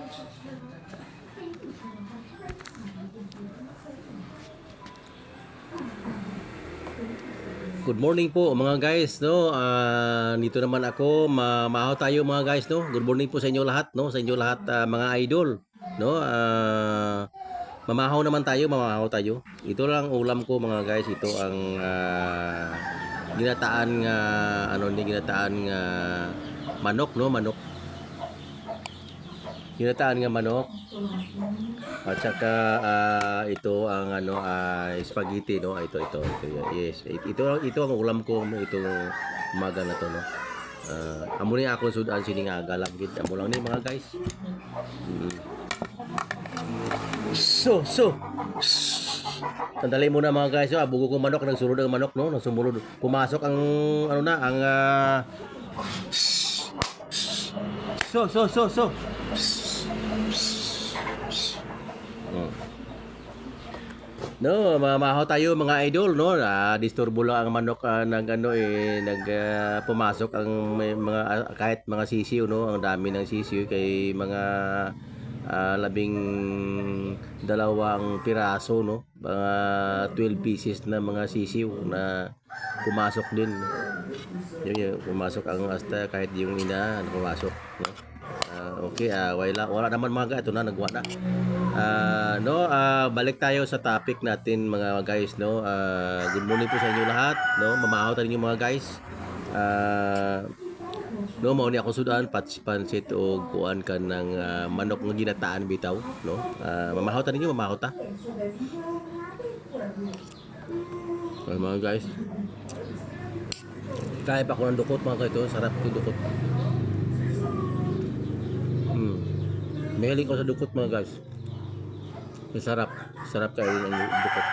Good morning po mga guys, no. Dito naman ako, mamahaw tayo mga guys, no. Good morning po sa inyo lahat, no. Sa inyo lahat mga idol, no. Mamahaw naman tayo, mamahaw tayo. Ito lang ulam ko mga guys, ito ang ginataan nga ginataan nga manok, no, manok. Ginataan nga manok. At saka ito ang spaghetti, no. Ito. Yes. Ito ang ulam ko itong umaga na to, no. Amo ni ako sudan siningaga lang gid. Amo lang ni mga guys. So. Sandali muna mga guys, bugo ko manok, nagsulod ang manok, no. Nagsumulod. Pumasok ang So. No, mamahaw tayo mga idol, no. Disturbo lang ang manok pumasok ang may mga kahit mga sisiw, no. Ang dami ng sisiw kay mga 12 piraso, no. Mga 12 pieces na mga sisiw na pumasok din. Yung pumasok ang hasta kahit yung ina pumasok, no. Okay, wala naman mga ito na nagwa na. Balik tayo sa topic natin mga guys, no. Good morning po sa inyo lahat, no. Mamahaw tayo yung mga guys. Mao ni ako sudan pansit o kuan kan ng manok nga ginataan bitaw, no. Mamahaw tayo ninyo, mamahaw ta. Mga guys. Kaya pa ko ng dukot mga guys, ito sarap yung dukot. Mahilig ko sa dukot mga guys. Sarap kayo ng dukot.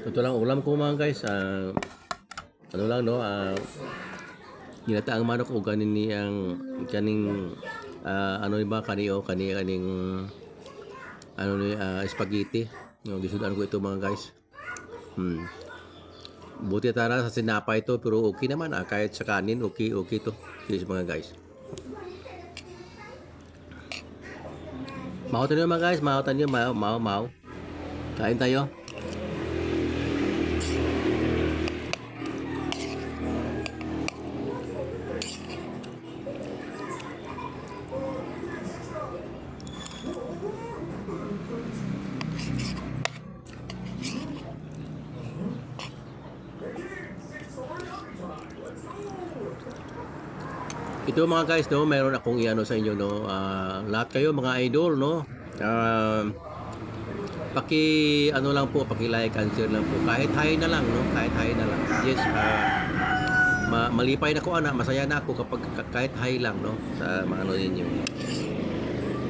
Ito lang ulam ko mga guys. Ginataang manok o kaning spaghetti. Gisudan ko ito mga guys. Buti tara sa sinapa ito pero okay naman kahit sa kanin okay to. Yes mga guys. Mahaw tayo mga guys, mahaw. Kain tayo. Ito mga guys, no, meron akong iano sa inyo, no. Lahat kayo mga idol, no. Paki-like and share lang po. Kahit hi na lang, no. Yes, malipay na ko masaya na ako kapag kahit hi lang, no, sa mga ninyo.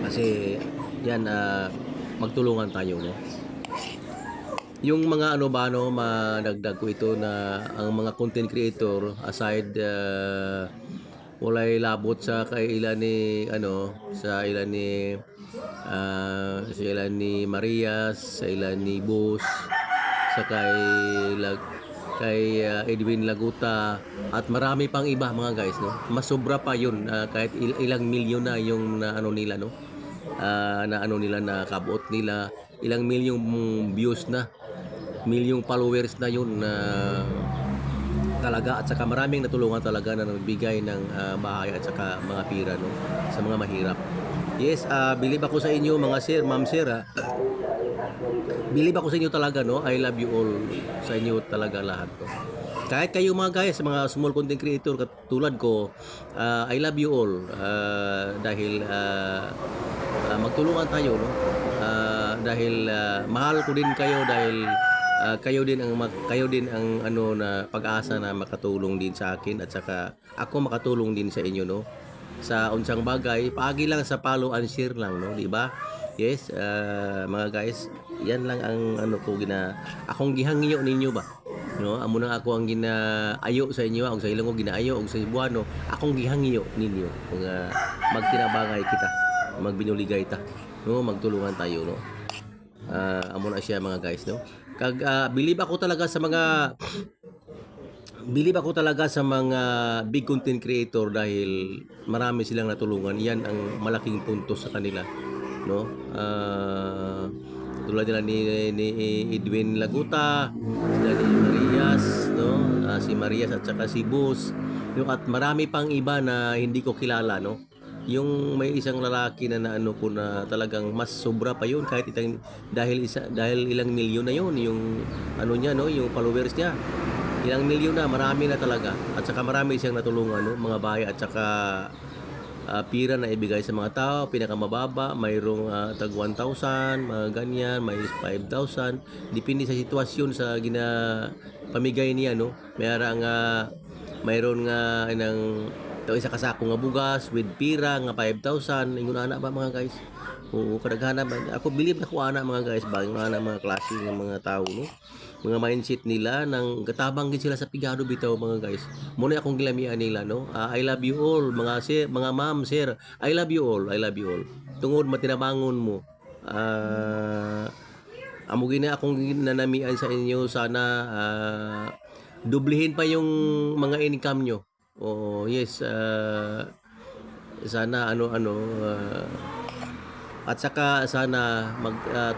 Kasi yan magtulungan tayo, no. Yung mga madagdag ko ito na ang mga content creator aside walay labot sa ilan ni Marias, sa ilan ni Bus, sa kay Edwin Laguta at marami pang iba mga guys, no. Mas sobra pa yun kahit ilang milyon na yung nila, no. Nakabot nila ilang milyong views na, milyong followers na yun talaga, at saka maraming natulungan talaga na nagbigay ng bahay at saka mga pira, no, sa mga mahirap. Yes, believe ako sa inyo mga sir, ma'am sir, believe ako sa inyo talaga, no. I love you all sa inyo talaga lahat, no. Kahit kayo mga guys, mga small content creator katulad ko, I love you all dahil magtulungan tayo, no. Dahil mahal ko din kayo dahil kayo din ang ano na pag-asa na makatulong din sa akin at saka ako makatulong din sa inyo, no, sa unsang bagay paagi lang sa follow and share lang, no, di ba? Yes, mga guys, yan lang ang ano ko akong gihangyo ninyo ba, no, amo na ako ang ginaayo sa inyo, og sa ilang ko ginaayo og sa Cebuano, akong gihangyo ninyo nga magtinabangay kita, magbinuligay ta, no, magtulungan tayo, no. Amo na siya mga guys, no. Kag believe ako talaga sa mga big content creator dahil marami silang natulungan. Yan ang malaking punto sa kanila, no. Tulad nila ni Edwin Laguta, sila ni Marias, no, si Marias at saka si Bus, no, at marami pang iba na hindi ko kilala, no. Yung may isang lalaki na naano ko na talagang mas sobra pa yun kahit dahil ilang milyon na yun yung ano niya, no, yung followers niya. Ilang milyon na, marami na talaga. At saka marami siyang natulungan, no, mga bahay at saka pira na ibigay sa mga tao, pinakamababa, mayroong tag 1,000, mga ganyan, may 5,000. Depende sa sitwasyon sa pamigay niya, no. Mayroon nga ng isa kasako nga bugas with pira nga 5,000. Ingon ana ba mga guys? Oo, kadaghanan ba? Ako believe na ko ana mga guys, ba yung ana mga klase ng mga tao, no. Mga mindset nila nang gatabang gid sila sa pigado bitaw mga guys. Mo na akong gilamian nila, no. I love you all mga sir, mga ma'am, sir. I love you all. I love you all. Tungod matinabangon mo. Amo gina akong nanamian sa inyo, sana dublihin pa yung mga income nyo. Oh, yes, sana at saka sana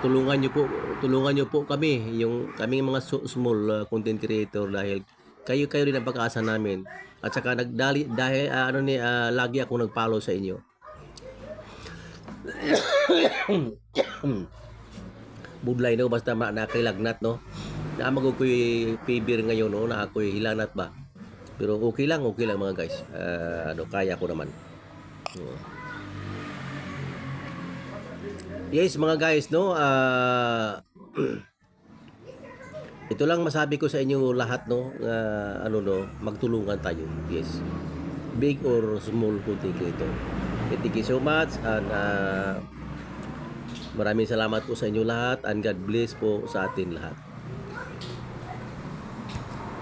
tulungan niyo po kami, yung kaming mga small content creator dahil kayo din ang pag-asa namin. At saka dahil lagi ako nag-follow sa inyo. Budlay no basta nakailagnat, no. Na magod ko'y fever ngayon, no, na ako'y hilanat ba. Pero okay lang mga guys. Kaya ko naman. Yes mga guys, no. Ito lang masabi ko sa inyo lahat, no. Magtulungan tayo. Yes. Big or small content creator. Thank you so much and maraming salamat po sa inyo lahat and God bless po sa atin lahat.